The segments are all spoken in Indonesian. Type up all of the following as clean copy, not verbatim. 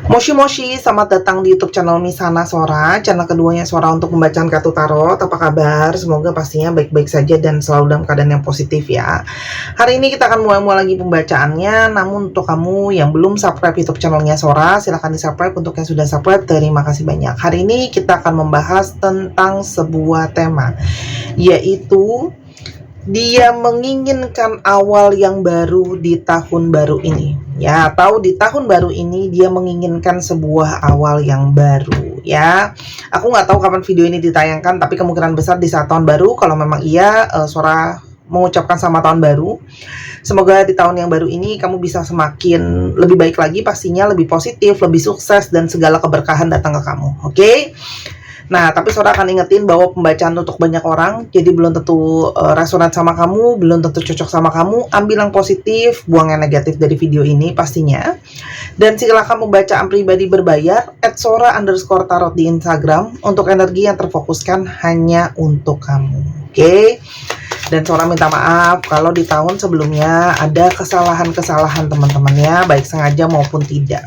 Moshi Moshi, selamat datang di YouTube channel Misana Sora, channel keduanya Sora untuk pembacaan kartu tarot. Apa kabar? Semoga pastinya baik-baik saja dan selalu dalam keadaan yang positif ya. Hari ini kita akan mulai lagi pembacaannya. Namun untuk kamu yang belum subscribe YouTube channelnya Sora, silahkan di subscribe. Untuk yang sudah subscribe, terima kasih banyak. Hari ini kita akan membahas tentang sebuah tema, yaitu dia menginginkan awal yang baru di tahun baru ini ya, atau di tahun baru ini dia menginginkan sebuah awal yang baru ya. Aku nggak tahu kapan video ini ditayangkan, tapi kemungkinan besar di saat tahun baru. Kalau memang iya, Sora mengucapkan selamat tahun baru. Semoga di tahun yang baru ini kamu bisa semakin lebih baik lagi, pastinya lebih positif, lebih sukses, dan segala keberkahan datang ke kamu. Oke? Nah, tapi Sora akan ingetin bahwa pembacaan untuk banyak orang, jadi belum tentu resonan sama kamu, belum tentu cocok sama kamu. Ambil yang positif, buang yang negatif dari video ini pastinya. Dan silakan pembacaan pribadi berbayar @sora_tarot di Instagram untuk energi yang terfokuskan hanya untuk kamu. Oke? Dan Sora minta maaf kalau di tahun sebelumnya ada kesalahan-kesalahan teman-teman ya, baik sengaja maupun tidak.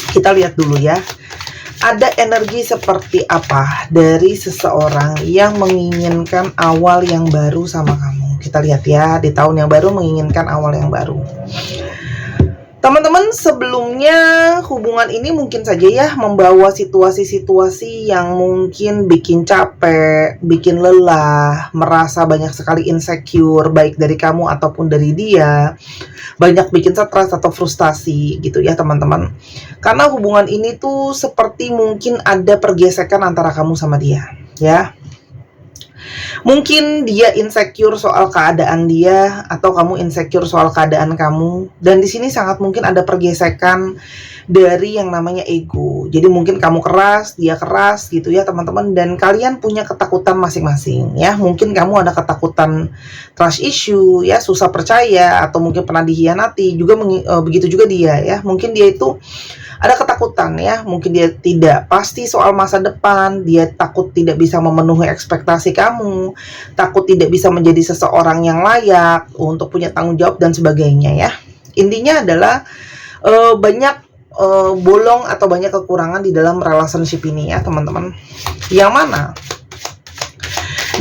Kita lihat dulu ya. Ada energi seperti apa dari seseorang yang menginginkan awal yang baru sama kamu. Kita lihat ya, di tahun yang baru menginginkan awal yang baru. Teman-teman, sebelumnya hubungan ini mungkin saja ya membawa situasi-situasi yang mungkin bikin capek, bikin lelah, merasa banyak sekali insecure, baik dari kamu ataupun dari dia. Banyak bikin stres atau frustasi gitu ya teman-teman. Karena hubungan ini tuh seperti mungkin ada pergesekan antara kamu sama dia ya. Mungkin dia insecure soal keadaan dia, atau kamu insecure soal keadaan kamu. Dan di sini sangat mungkin ada pergesekan dari yang namanya ego. Jadi mungkin kamu keras, dia keras gitu ya teman-teman. Dan kalian punya ketakutan masing-masing ya. Mungkin kamu ada ketakutan trust issue ya, susah percaya, atau mungkin pernah dihianati. Juga begitu juga dia ya. Mungkin dia itu ada ketakutan ya, mungkin dia tidak pasti soal masa depan, dia takut tidak bisa memenuhi ekspektasi kamu, takut tidak bisa menjadi seseorang yang layak untuk punya tanggung jawab dan sebagainya ya. Intinya adalah banyak bolong atau banyak kekurangan di dalam relationship ini ya teman-teman. Yang mana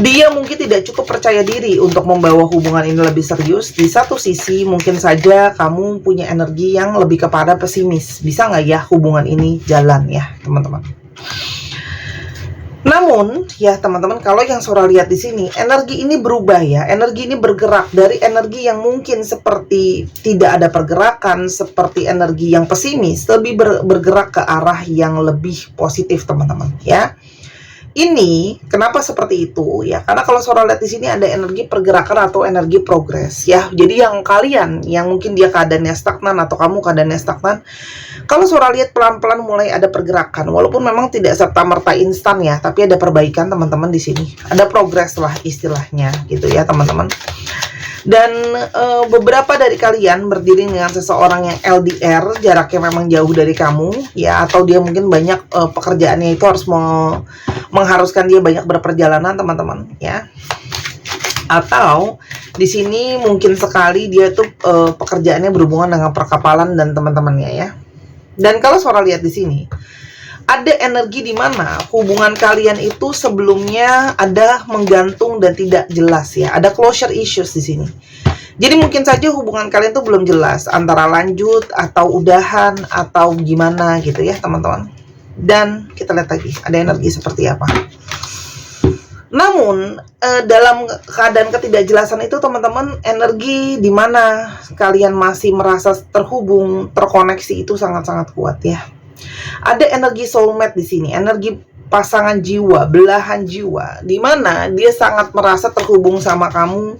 dia mungkin tidak cukup percaya diri untuk membawa hubungan ini lebih serius. Di satu sisi mungkin saja kamu punya energi yang lebih kepada pesimis. Bisa nggak ya hubungan ini jalan ya teman-teman? Namun ya teman-teman, kalau yang Sora lihat di sini, energi ini berubah ya. Energi ini bergerak dari energi yang mungkin seperti tidak ada pergerakan, seperti energi yang pesimis, lebih bergerak ke arah yang lebih positif teman-teman ya. Ini kenapa seperti itu ya? Karena kalau Sora lihat di sini ada energi pergerakan atau energi progres ya. Jadi yang kalian yang mungkin dia keadaannya stagnan atau kamu keadaannya stagnan, kalau Sora lihat pelan-pelan mulai ada pergerakan, walaupun memang tidak serta-merta instan ya, tapi ada perbaikan teman-teman di sini. Ada progres lah istilahnya gitu ya teman-teman. Dan beberapa dari kalian berdiri dengan seseorang yang LDR, jaraknya memang jauh dari kamu ya, atau dia mungkin banyak pekerjaannya itu harus mengharuskan dia banyak berperjalanan teman-teman ya. Atau di sini mungkin sekali dia tuh pekerjaannya berhubungan dengan perkapalan dan teman-temannya ya. Dan kalau Sora lihat di sini, ada energi di mana hubungan kalian itu sebelumnya ada menggantung dan tidak jelas ya. Ada closure issues di sini. Jadi mungkin saja hubungan kalian tuh belum jelas antara lanjut atau udahan atau gimana gitu ya teman-teman. Dan kita lihat lagi ada energi seperti apa. Namun dalam keadaan ketidakjelasan itu teman-teman, energi di mana kalian masih merasa terhubung, terkoneksi itu sangat-sangat kuat ya. Ada energi soulmate di sini, energi pasangan jiwa, belahan jiwa, di mana dia sangat merasa terhubung sama kamu,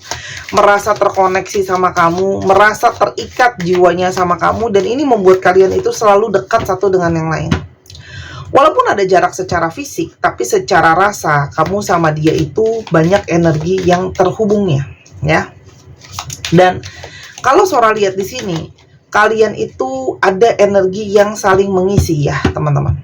merasa terkoneksi sama kamu, merasa terikat jiwanya sama kamu, dan ini membuat kalian itu selalu dekat satu dengan yang lain. Walaupun ada jarak secara fisik, tapi secara rasa kamu sama dia itu banyak energi yang terhubungnya, ya. Dan kalau Sora lihat di sini, kalian itu ada energi yang saling mengisi ya teman-teman.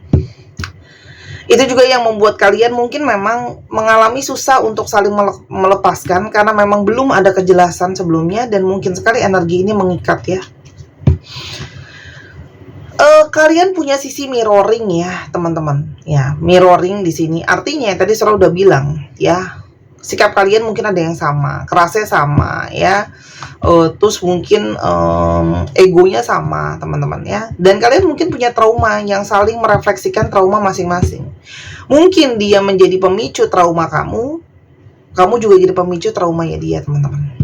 Itu juga yang membuat kalian mungkin memang mengalami susah untuk saling melepaskan, karena memang belum ada kejelasan sebelumnya, dan mungkin sekali energi ini mengikat ya. Kalian punya sisi mirroring ya, teman-teman. Ya, mirroring di sini artinya tadi Sora udah bilang ya, sikap kalian mungkin ada yang sama, kerasnya sama ya. Terus mungkin egonya sama, teman-teman ya. Dan kalian mungkin punya trauma yang saling merefleksikan trauma masing-masing. Mungkin dia menjadi pemicu trauma kamu juga jadi pemicu traumanya dia, teman-teman.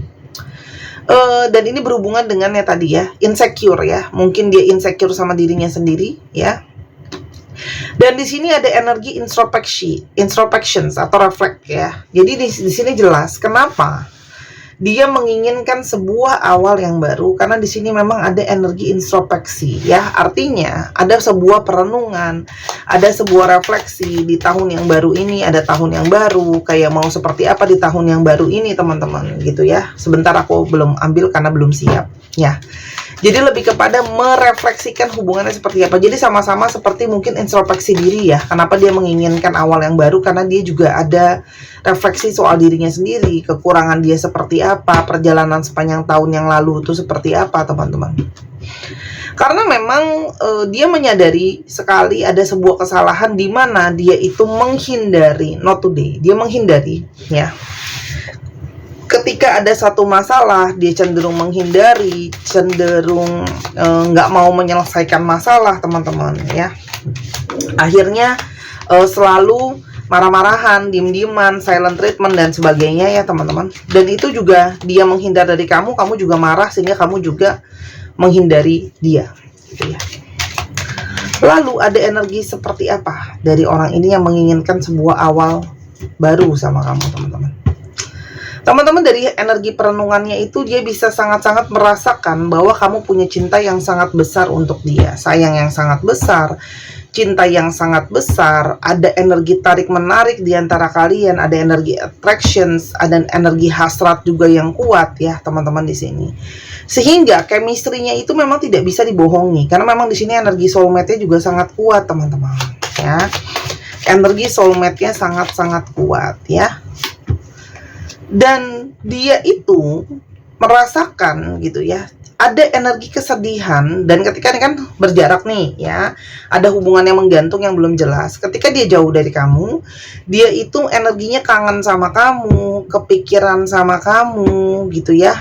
Dan ini berhubungan dengan ya tadi ya, insecure ya. Mungkin dia insecure sama dirinya sendiri ya. Dan di sini ada energi introspections atau reflect ya. Jadi di sini jelas kenapa dia menginginkan sebuah awal yang baru, karena di sini memang ada energi introspeksi ya. Artinya ada sebuah perenungan, ada sebuah refleksi di tahun yang baru ini. Ada tahun yang baru, kayak mau seperti apa di tahun yang baru ini, teman-teman, gitu ya. Sebentar, aku belum ambil karena belum siap ya. Jadi lebih kepada merefleksikan hubungannya seperti apa. Jadi sama-sama seperti mungkin introspeksi diri ya. Kenapa dia menginginkan awal yang baru? Karena dia juga ada refleksi soal dirinya sendiri. Kekurangan dia seperti apa, perjalanan sepanjang tahun yang lalu itu seperti apa, teman-teman. Karena memang dia menyadari sekali ada sebuah kesalahan di mana dia itu menghindari, not today, dia menghindari ya. Ketika ada satu masalah, dia cenderung menghindari, cenderung nggak mau menyelesaikan masalah, teman-teman ya. Akhirnya selalu marah-marahan, diem-dieman, silent treatment dan sebagainya ya, teman-teman. Dan itu juga dia menghindar dari kamu juga marah sehingga kamu juga menghindari dia, gitu ya. Lalu ada energi seperti apa dari orang ini yang menginginkan sebuah awal baru sama kamu, teman-teman. Teman-teman, dari energi perenungannya itu dia bisa sangat-sangat merasakan bahwa kamu punya cinta yang sangat besar untuk dia, sayang yang sangat besar, cinta yang sangat besar, ada energi tarik-menarik di antara kalian, ada energi attractions, ada energi hasrat juga yang kuat ya, teman-teman di sini. Sehingga chemistry-nya itu memang tidak bisa dibohongi, karena memang di sini energi soulmate-nya juga sangat kuat, teman-teman ya. Energi soulmate-nya sangat-sangat kuat ya. Dan dia itu merasakan gitu ya, ada energi kesedihan. Dan ketika ini kan berjarak nih ya, ada hubungan yang menggantung yang belum jelas. Ketika dia jauh dari kamu, dia itu energinya kangen sama kamu, kepikiran sama kamu gitu ya.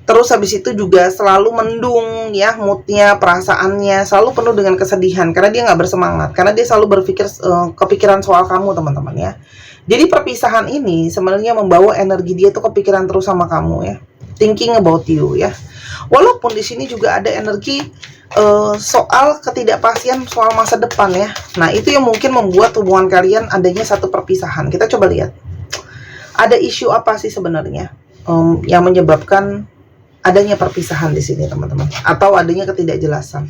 Terus habis itu juga selalu mendung ya, moodnya, perasaannya selalu penuh dengan kesedihan karena dia nggak bersemangat, karena dia selalu berpikir kepikiran soal kamu, teman-teman ya. Jadi perpisahan ini sebenarnya membawa energi dia tuh kepikiran terus sama kamu ya, thinking about you ya. Walaupun di sini juga ada energi soal ketidakpastian soal masa depan ya. Nah itu yang mungkin membuat hubungan kalian adanya satu perpisahan. Kita coba lihat, ada isu apa sih sebenarnya yang menyebabkan adanya perpisahan di sini, teman-teman, atau adanya ketidakjelasan.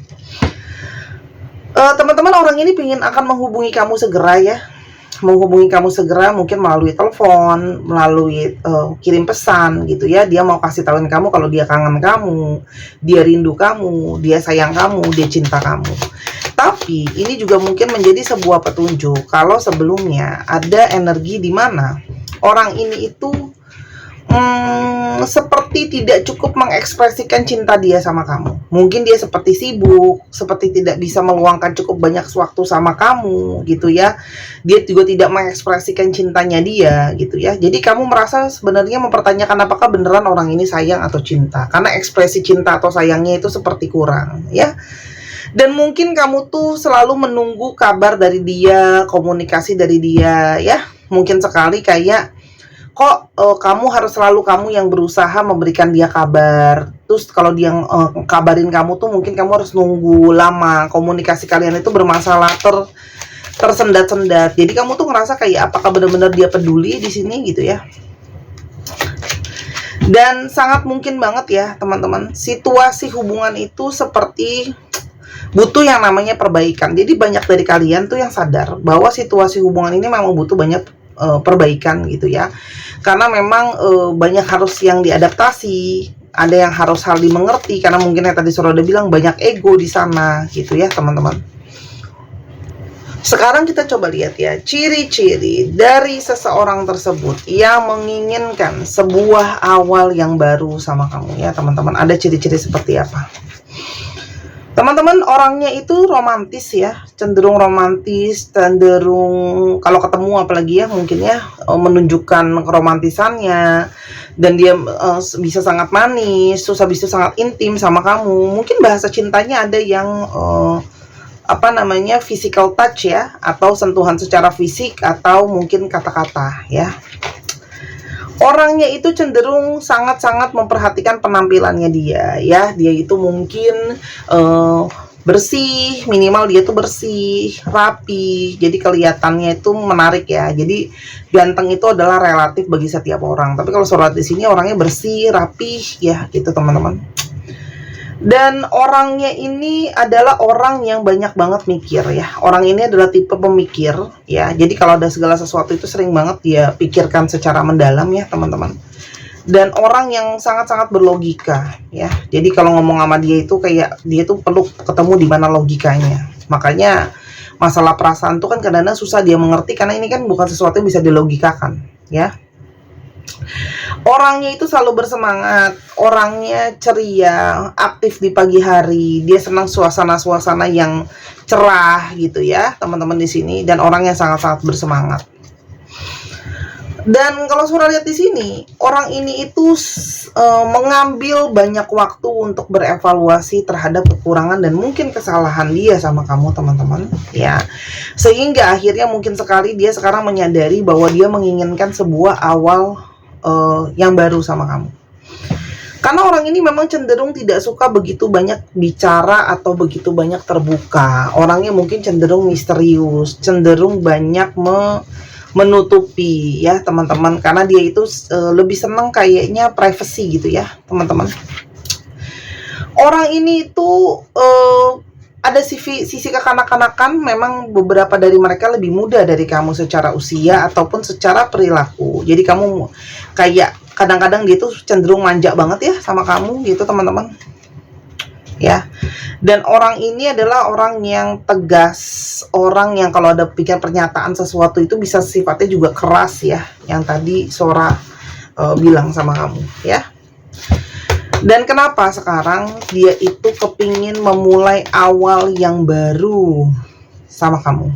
Teman-teman, orang ini akan menghubungi kamu segera ya. Menghubungi kamu segera, mungkin melalui telepon, melalui kirim pesan gitu ya. Dia mau kasih tahuin kamu kalau dia kangen kamu, dia rindu kamu, dia sayang kamu, dia cinta kamu. Tapi ini juga mungkin menjadi sebuah petunjuk kalau sebelumnya ada energi di mana orang ini itu seperti tidak cukup mengekspresikan cinta dia sama kamu. Mungkin dia seperti sibuk, seperti tidak bisa meluangkan cukup banyak waktu sama kamu gitu ya. Dia juga tidak mengekspresikan cintanya dia gitu ya. Jadi kamu merasa sebenarnya mempertanyakan apakah beneran orang ini sayang atau cinta, karena ekspresi cinta atau sayangnya itu seperti kurang ya. Dan mungkin kamu tuh selalu menunggu kabar dari dia, komunikasi dari dia ya. Mungkin sekali kayak kok kamu harus selalu kamu yang berusaha memberikan dia kabar. Terus kalau dia kabarin kamu tuh mungkin kamu harus nunggu lama. Komunikasi kalian itu bermasalah, tersendat-sendat. Jadi kamu tuh ngerasa kayak apakah benar-benar dia peduli di sini gitu ya. Dan sangat mungkin banget ya teman-teman, situasi hubungan itu seperti butuh yang namanya perbaikan. Jadi banyak dari kalian tuh yang sadar bahwa situasi hubungan ini memang butuh banyak perbaikan gitu ya. Karena memang banyak harus yang diadaptasi, ada yang harus hal dimengerti, karena mungkin yang tadi Sora udah bilang banyak ego di sana gitu ya, teman-teman. Sekarang kita coba lihat ya, ciri-ciri dari seseorang tersebut yang menginginkan sebuah awal yang baru sama kamu ya, teman-teman. Ada ciri-ciri seperti apa? Teman-teman, orangnya itu romantis ya, cenderung romantis, cenderung kalau ketemu apalagi ya mungkin ya menunjukkan keromantisannya, dan dia bisa sangat manis, terus habis itu sangat intim sama kamu. Mungkin bahasa cintanya ada yang apa namanya, physical touch ya, atau sentuhan secara fisik, atau mungkin kata-kata ya. Orangnya itu cenderung sangat-sangat memperhatikan penampilannya dia ya. Dia itu mungkin bersih, minimal dia tuh bersih, rapi, jadi kelihatannya itu menarik ya. Jadi ganteng itu adalah relatif bagi setiap orang, tapi kalau surat di sini orangnya bersih, rapi ya gitu teman-teman. Dan orangnya ini adalah orang yang banyak banget mikir ya. Orang ini adalah tipe pemikir ya. Jadi kalau ada segala sesuatu itu sering banget dia pikirkan secara mendalam ya teman-teman. Dan orang yang sangat-sangat berlogika ya. Jadi kalau ngomong sama dia itu kayak dia tuh perlu ketemu di mana logikanya. Makanya masalah perasaan tuh kan kadang-kadang susah dia mengerti, karena ini kan bukan sesuatu yang bisa dilogikakan ya. Orangnya itu selalu bersemangat, orangnya ceria, aktif di pagi hari, dia senang suasana-suasana yang cerah gitu ya, teman-teman di sini, dan orangnya sangat-sangat bersemangat. Dan kalau Surah lihat di sini, orang ini itu mengambil banyak waktu untuk berevaluasi terhadap kekurangan dan mungkin kesalahan dia sama kamu teman-teman ya. Sehingga akhirnya mungkin sekali dia sekarang menyadari bahwa dia menginginkan sebuah awal yang baru sama kamu. Karena orang ini memang cenderung tidak suka begitu banyak bicara atau begitu banyak terbuka. Orangnya mungkin cenderung misterius, cenderung banyak menutupi ya teman-teman. Karena dia itu lebih senang kayaknya privacy gitu ya teman-teman. Orang ini itu ada sisi kekanak-kanakan. Memang beberapa dari mereka lebih muda dari kamu secara usia ataupun secara perilaku. Jadi kamu kayak kadang-kadang dia tuh cenderung manja banget ya sama kamu gitu teman-teman ya. Dan orang ini adalah orang yang tegas, orang yang kalau ada pikir pernyataan sesuatu itu bisa sifatnya juga keras ya, yang tadi Sora bilang sama kamu ya. Dan kenapa sekarang dia itu kepingin memulai awal yang baru sama kamu?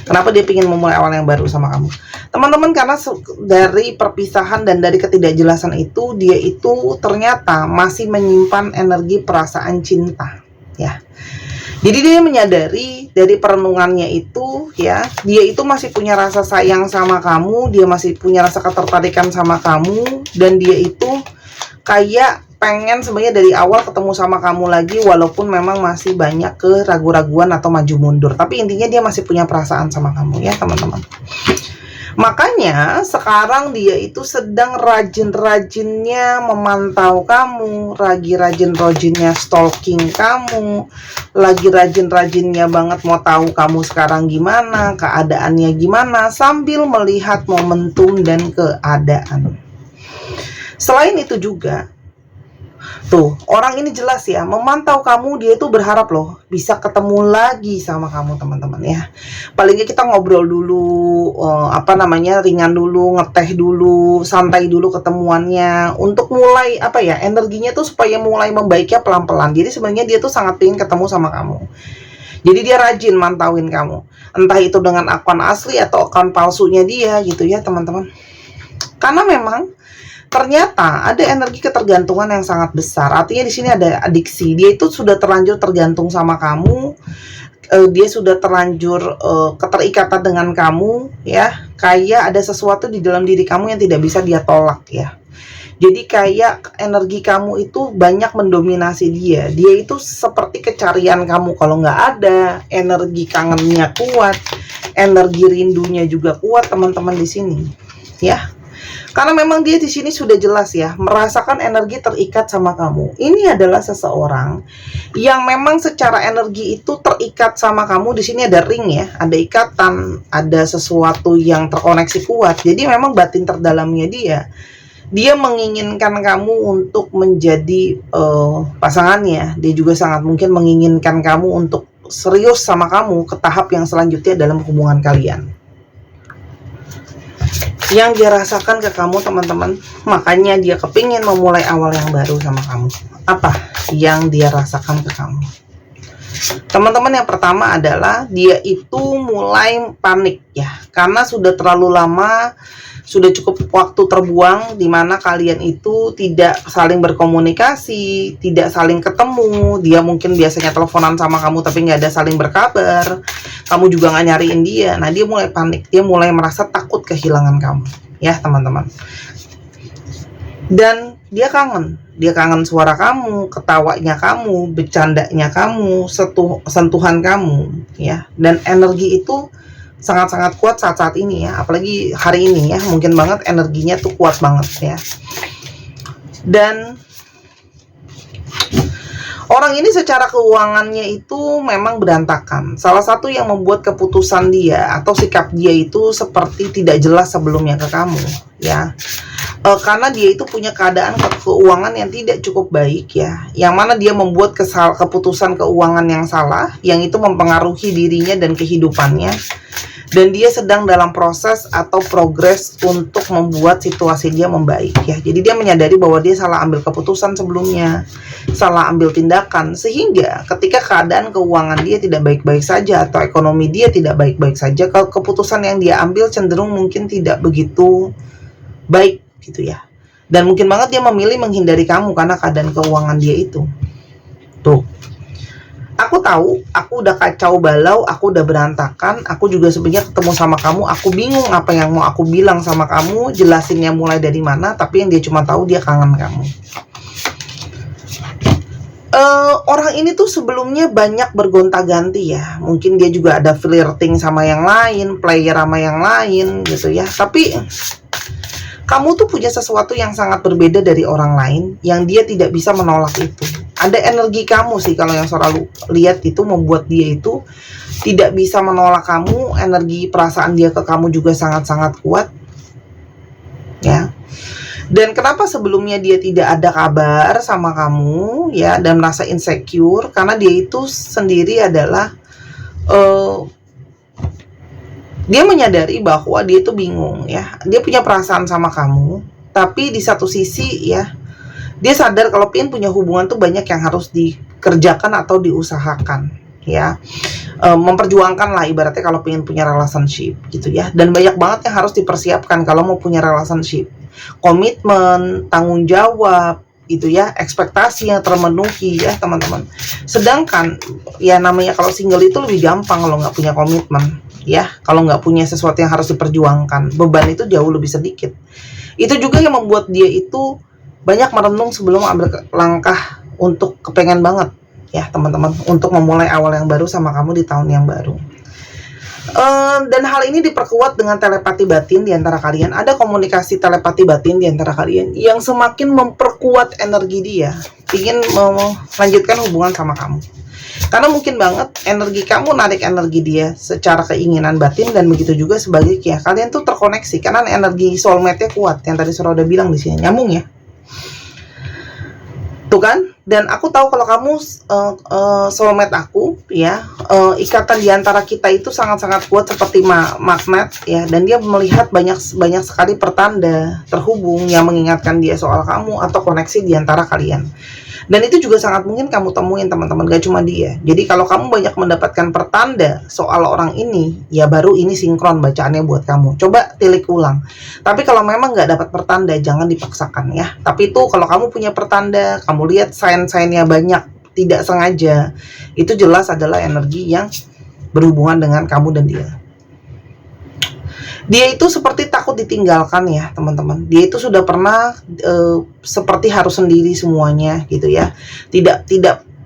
Kenapa dia ingin memulai awal yang baru sama kamu? Teman-teman, karena dari perpisahan dan dari ketidakjelasan itu, dia itu ternyata masih menyimpan energi perasaan cinta ya. Jadi dia menyadari dari perenungannya itu ya, dia itu masih punya rasa sayang sama kamu, dia masih punya rasa ketertarikan sama kamu, dan dia itu kayak pengen sebenarnya dari awal ketemu sama kamu lagi, walaupun memang masih banyak keraguan-raguan atau maju mundur, tapi intinya dia masih punya perasaan sama kamu ya teman-teman. Makanya sekarang dia itu sedang rajin-rajinnya memantau kamu, lagi rajin-rajinnya stalking kamu, lagi rajin-rajinnya banget mau tahu kamu sekarang gimana, keadaannya gimana, sambil melihat momentum dan keadaan. Selain itu juga tuh, orang ini jelas ya, memantau kamu, dia itu berharap loh bisa ketemu lagi sama kamu teman-teman ya. Paling nggak kita ngobrol dulu, ringan dulu, ngeteh dulu, santai dulu ketemuannya, untuk mulai energinya tuh supaya mulai membaiknya pelan-pelan. Jadi sebenarnya dia tuh sangat pengen ketemu sama kamu. Jadi dia rajin mantauin kamu, entah itu dengan akun asli atau akun palsunya dia gitu ya teman-teman. Karena memang ternyata ada energi ketergantungan yang sangat besar. Artinya di sini ada adiksi. Dia itu sudah terlanjur tergantung sama kamu. Dia sudah terlanjur keterikatan dengan kamu ya. Kayak ada sesuatu di dalam diri kamu yang tidak bisa dia tolak ya. Jadi kayak energi kamu itu banyak mendominasi dia. Dia itu seperti kecarian kamu. Kalau nggak ada, energi kangennya kuat, energi rindunya juga kuat teman-teman di sini ya. Karena memang dia di sini sudah jelas ya, merasakan energi terikat sama kamu. Ini adalah seseorang yang memang secara energi itu terikat sama kamu. Di sini ada ring ya, ada ikatan, ada sesuatu yang terkoneksi kuat. Jadi memang batin terdalamnya dia menginginkan kamu untuk menjadi pasangannya. Dia juga sangat mungkin menginginkan kamu untuk serius sama kamu ke tahap yang selanjutnya dalam hubungan kalian. Yang dia rasakan ke kamu teman-teman, makanya dia kepingin memulai awal yang baru sama kamu. Apa yang dia rasakan ke kamu? Teman-teman, yang pertama adalah dia itu mulai panik ya, karena sudah terlalu lama, sudah cukup waktu terbuang di mana kalian itu tidak saling berkomunikasi, tidak saling ketemu. Dia mungkin biasanya teleponan sama kamu tapi nggak ada saling berkabar, kamu juga nggak nyariin dia. Nah, dia mulai panik, dia mulai merasa takut kehilangan kamu ya teman-teman. Dan dia kangen suara kamu, ketawanya kamu, bercandanya kamu, sentuhan kamu ya. Dan energi itu sangat-sangat kuat saat-saat ini ya, apalagi hari ini ya, mungkin banget energinya tuh kuat banget ya. Dan orang ini secara keuangannya itu memang berantakan. Salah satu yang membuat keputusan dia atau sikap dia itu seperti tidak jelas sebelumnya ke kamu ya. Karena dia itu punya keadaan keuangan yang tidak cukup baik ya, yang mana dia membuat keputusan keuangan yang salah, yang itu mempengaruhi dirinya dan kehidupannya. Dan dia sedang dalam proses atau progres untuk membuat situasi dia membaik ya. Jadi dia menyadari bahwa dia salah ambil keputusan sebelumnya, salah ambil tindakan, sehingga ketika keadaan keuangan dia tidak baik-baik saja atau ekonomi dia tidak baik-baik saja, keputusan yang dia ambil cenderung mungkin tidak begitu baik gitu ya. Dan mungkin banget dia memilih menghindari kamu karena keadaan keuangan dia itu. Tuh. Aku tahu, aku udah kacau balau, aku udah berantakan, aku juga sebenarnya ketemu sama kamu, aku bingung apa yang mau aku bilang sama kamu, jelasinnya mulai dari mana, tapi yang dia cuma tahu dia kangen kamu. Orang ini tuh sebelumnya banyak bergonta-ganti ya. Mungkin dia juga ada flirting sama yang lain, player sama yang lain gitu ya. Tapi kamu tuh punya sesuatu yang sangat berbeda dari orang lain, yang dia tidak bisa menolak itu. Ada energi kamu sih, kalau yang selalu lihat itu membuat dia itu tidak bisa menolak kamu. Energi perasaan dia ke kamu juga sangat-sangat kuat ya. Dan kenapa sebelumnya dia tidak ada kabar sama kamu ya, dan merasa insecure, karena dia itu sendiri adalah dia menyadari bahwa dia itu bingung ya. Dia punya perasaan sama kamu, tapi di satu sisi ya, dia sadar kalau pengen punya hubungan tuh banyak yang harus dikerjakan atau diusahakan ya. Memperjuangkan lah ibaratnya kalau pengen punya relationship gitu ya. Dan banyak banget yang harus dipersiapkan kalau mau punya relationship. Komitmen, tanggung jawab itu ya, ekspektasi yang termenuhi ya teman-teman. Sedangkan ya namanya kalau single itu lebih gampang kalau nggak punya komitmen ya, kalau nggak punya sesuatu yang harus diperjuangkan, beban itu jauh lebih sedikit. Itu juga yang membuat dia itu banyak merenung sebelum ambil langkah untuk kepengen banget ya teman-teman, untuk memulai awal yang baru sama kamu di tahun yang baru. Dan hal ini diperkuat dengan telepati batin di antara kalian. Ada komunikasi telepati batin di antara kalian yang semakin memperkuat energi dia, ingin melanjutkan hubungan sama kamu. Karena mungkin banget energi kamu narik energi dia secara keinginan batin, dan begitu juga sebaliknya. Kalian tuh terkoneksi karena energi soulmate-nya kuat, yang tadi Sora udah bilang di sini, nyambung ya. Tuh kan? Dan aku tahu kalau kamu soulmate aku ya, ikatan di antara kita itu sangat-sangat kuat seperti magnet ya, dan dia melihat banyak sekali pertanda terhubung yang mengingatkan dia soal kamu atau koneksi di antara kalian. Dan itu juga sangat mungkin kamu temuin teman-teman, gak cuma dia. Jadi kalau kamu banyak mendapatkan pertanda soal orang ini, ya baru ini sinkron bacaannya buat kamu. Coba tilik ulang. Tapi kalau memang gak dapat pertanda, jangan dipaksakan ya. Tapi itu kalau kamu punya pertanda, kamu lihat sign-signnya banyak, tidak sengaja, itu jelas adalah energi yang berhubungan dengan kamu dan dia. Dia itu seperti takut ditinggalkan ya teman-teman. Dia itu sudah pernah seperti harus sendiri semuanya gitu ya. Tidak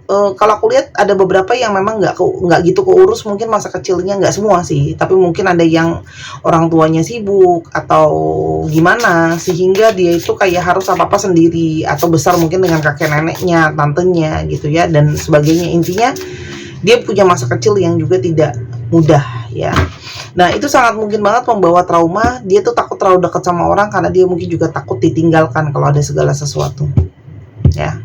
kalau aku lihat ada beberapa yang memang nggak gitu keurus, mungkin masa kecilnya, nggak semua sih, tapi mungkin ada yang orang tuanya sibuk atau gimana, sehingga dia itu kayak harus apa-apa sendiri, atau besar mungkin dengan kakek neneknya, tantenya gitu ya, dan sebagainya. Intinya dia punya masa kecil yang juga tidak mudah ya. Nah itu sangat mungkin banget membawa trauma. Dia tuh takut terlalu dekat sama orang karena dia mungkin juga takut ditinggalkan kalau ada segala sesuatu ya.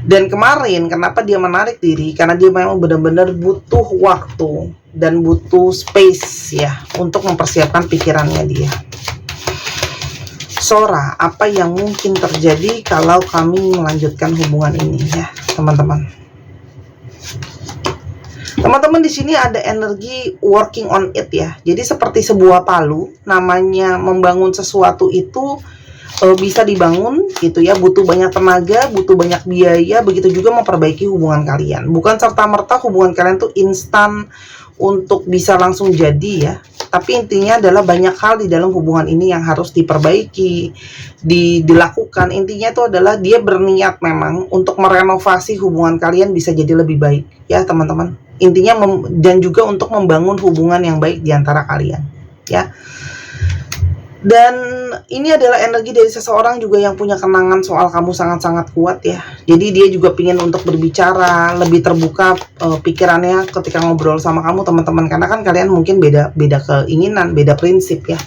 Dan kemarin kenapa dia menarik diri, karena dia memang benar-benar butuh waktu dan butuh space ya untuk mempersiapkan pikirannya dia. Sora, apa yang mungkin terjadi kalau kami melanjutkan hubungan ini ya teman-teman? Teman-teman, di sini ada energi working on it ya. Jadi seperti sebuah palu, namanya membangun sesuatu itu bisa dibangun gitu ya, butuh banyak tenaga, butuh banyak biaya, begitu juga memperbaiki hubungan kalian. Bukan serta-merta hubungan kalian tuh instan untuk bisa langsung jadi ya. Tapi intinya adalah banyak hal di dalam hubungan ini yang harus diperbaiki, dilakukan. Intinya itu adalah dia berniat memang untuk merenovasi hubungan kalian bisa jadi lebih baik ya teman-teman. Intinya dan juga untuk membangun hubungan yang baik di antara kalian ya. Dan ini adalah energi dari seseorang juga yang punya kenangan soal kamu sangat-sangat kuat ya. Jadi dia juga ingin untuk berbicara, lebih terbuka pikirannya ketika ngobrol sama kamu teman-teman. Karena kan kalian mungkin beda keinginan, beda prinsip ya.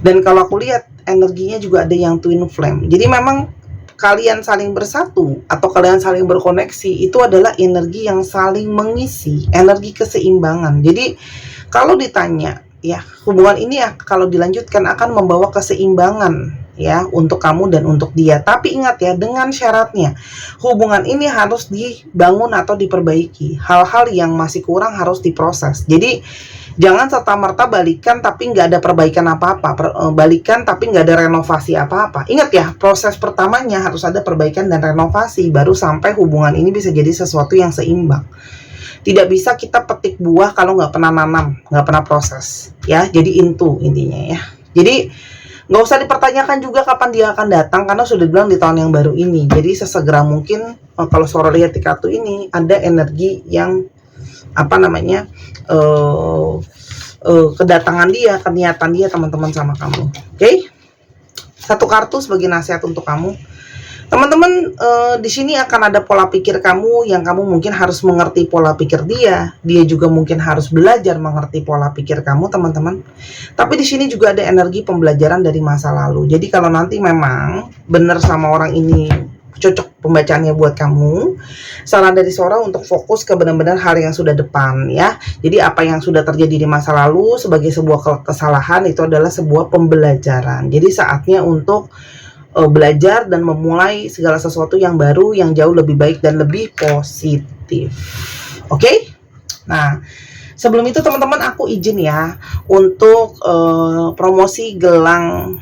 Dan kalau aku lihat energinya juga ada yang twin flame. Jadi memang kalian saling bersatu atau kalian saling berkoneksi itu adalah energi yang saling mengisi, energi keseimbangan. Jadi kalau ditanya ya, hubungan ini ya kalau dilanjutkan akan membawa keseimbangan ya untuk kamu dan untuk dia. Tapi ingat ya, dengan syaratnya hubungan ini harus dibangun atau diperbaiki. Hal-hal yang masih kurang harus diproses. Jadi jangan serta-merta balikan tapi nggak ada perbaikan apa-apa, balikan tapi nggak ada renovasi apa-apa. Ingat ya, proses pertamanya harus ada perbaikan dan renovasi, baru sampai hubungan ini bisa jadi sesuatu yang seimbang. Tidak bisa kita petik buah kalau nggak pernah nanam, nggak pernah proses ya. Jadi intinya ya. Jadi nggak usah dipertanyakan juga kapan dia akan datang, karena sudah bilang di tahun yang baru ini. Jadi sesegera mungkin. Kalau Sora lihat di kartu ini ada energi yang kedatangan dia, keniatan dia teman-teman sama kamu. Oke? Satu kartu sebagai nasihat untuk kamu. Teman-teman, di sini akan ada pola pikir kamu yang kamu mungkin harus mengerti pola pikir dia. Dia juga mungkin harus belajar mengerti pola pikir kamu, teman-teman. Tapi di sini juga ada energi pembelajaran dari masa lalu. Jadi kalau nanti memang benar sama orang ini cocok pembacaannya buat kamu, saran dari Sora untuk fokus ke benar-benar hal yang sudah depan ya. Jadi apa yang sudah terjadi di masa lalu sebagai sebuah kesalahan itu adalah sebuah pembelajaran. Jadi saatnya untuk belajar dan memulai segala sesuatu yang baru, yang jauh lebih baik dan lebih positif. Oke? Nah, sebelum itu teman-teman aku izin ya untuk promosi gelang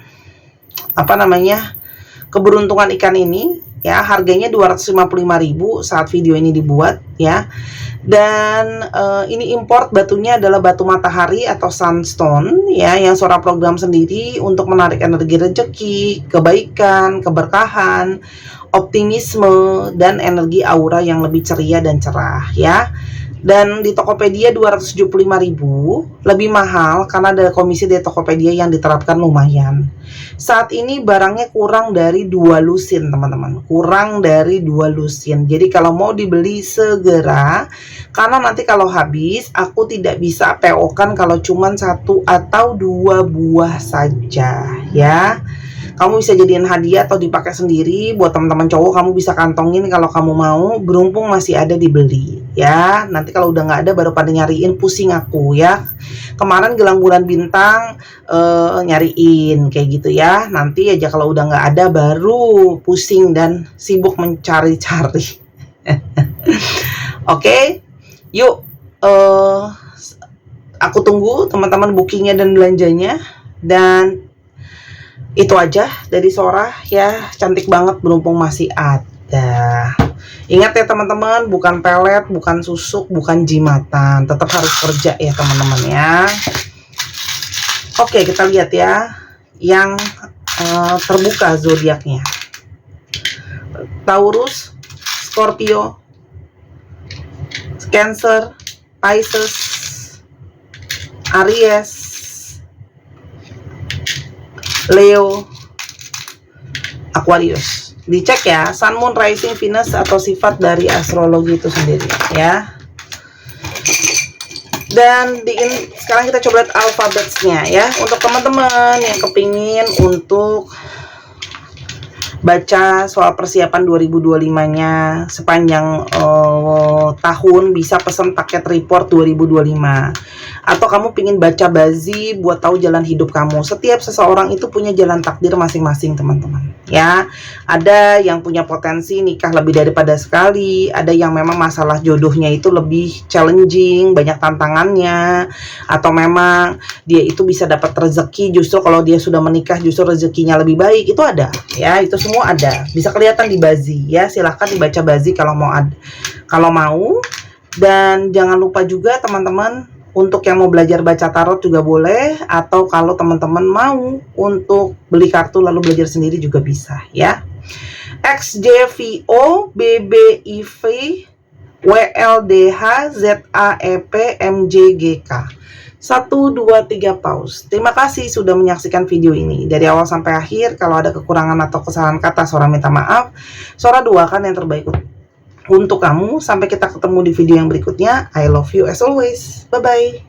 keberuntungan ikan ini ya. Harganya 255.000 saat video ini dibuat ya. Dan ini import batunya adalah batu matahari atau sunstone ya, yang Sora program sendiri untuk menarik energi rezeki, kebaikan, keberkahan, optimisme, dan energi aura yang lebih ceria dan cerah ya. Dan di Tokopedia 275.000, lebih mahal karena ada komisi dari Tokopedia yang diterapkan lumayan. Saat ini barangnya kurang dari 2 lusin teman-teman, kurang dari 2 lusin. Jadi kalau mau dibeli segera, karena nanti kalau habis aku tidak bisa PO-kan kalau cuma 1 atau 2 buah saja ya. Kamu bisa jadiin hadiah atau dipakai sendiri. Buat teman-teman cowok kamu bisa kantongin kalau kamu mau, berhubung masih ada dibeli ya. Nanti kalau udah nggak ada baru pada nyariin, pusing aku ya. Kemarin gelang bulan bintang nyariin kayak gitu ya. Nanti aja kalau udah nggak ada baru pusing dan sibuk mencari-cari. Oke, yuk aku tunggu teman-teman bookingnya dan belanjanya. Dan itu aja dari Sora ya, cantik banget berhubung masih ada. Ingat ya teman-teman, bukan pelet, bukan susuk, bukan jimatan, tetap harus kerja ya teman-teman ya. Oke, kita lihat ya yang terbuka zodiaknya. Taurus, Scorpio, Cancer, Pisces, Aries, Leo, Aquarius. Dicek ya, Sun, Moon, Rising, Venus atau sifat dari astrologi itu sendiri ya. Dan sekarang kita coba lihat alfabetnya ya. Untuk teman-teman yang kepingin untuk baca soal persiapan 2025-nya sepanjang tahun, bisa pesan paket report 2025. Atau kamu pingin baca bazi buat tahu jalan hidup kamu. Setiap seseorang itu punya jalan takdir masing-masing, teman-teman. Ya, ada yang punya potensi nikah lebih daripada sekali, ada yang memang masalah jodohnya itu lebih challenging, banyak tantangannya, atau memang dia itu bisa dapat rezeki justru kalau dia sudah menikah justru rezekinya lebih baik. Itu ada, ya, itu semua ada, bisa kelihatan di bazi, ya. Silahkan dibaca bazi kalau mau. Dan jangan lupa juga teman-teman, untuk yang mau belajar baca tarot juga boleh, atau kalau teman-teman mau untuk beli kartu lalu belajar sendiri juga bisa, ya. XJVO BBIV WLDH ZAEP MJGK 1, 2, 3 pause. Terima kasih sudah menyaksikan video ini dari awal sampai akhir. Kalau ada kekurangan atau kesalahan kata, Sora minta maaf. Sora doakan yang terbaik untuk kamu. Sampai kita ketemu di video yang berikutnya. I love you as always. Bye bye.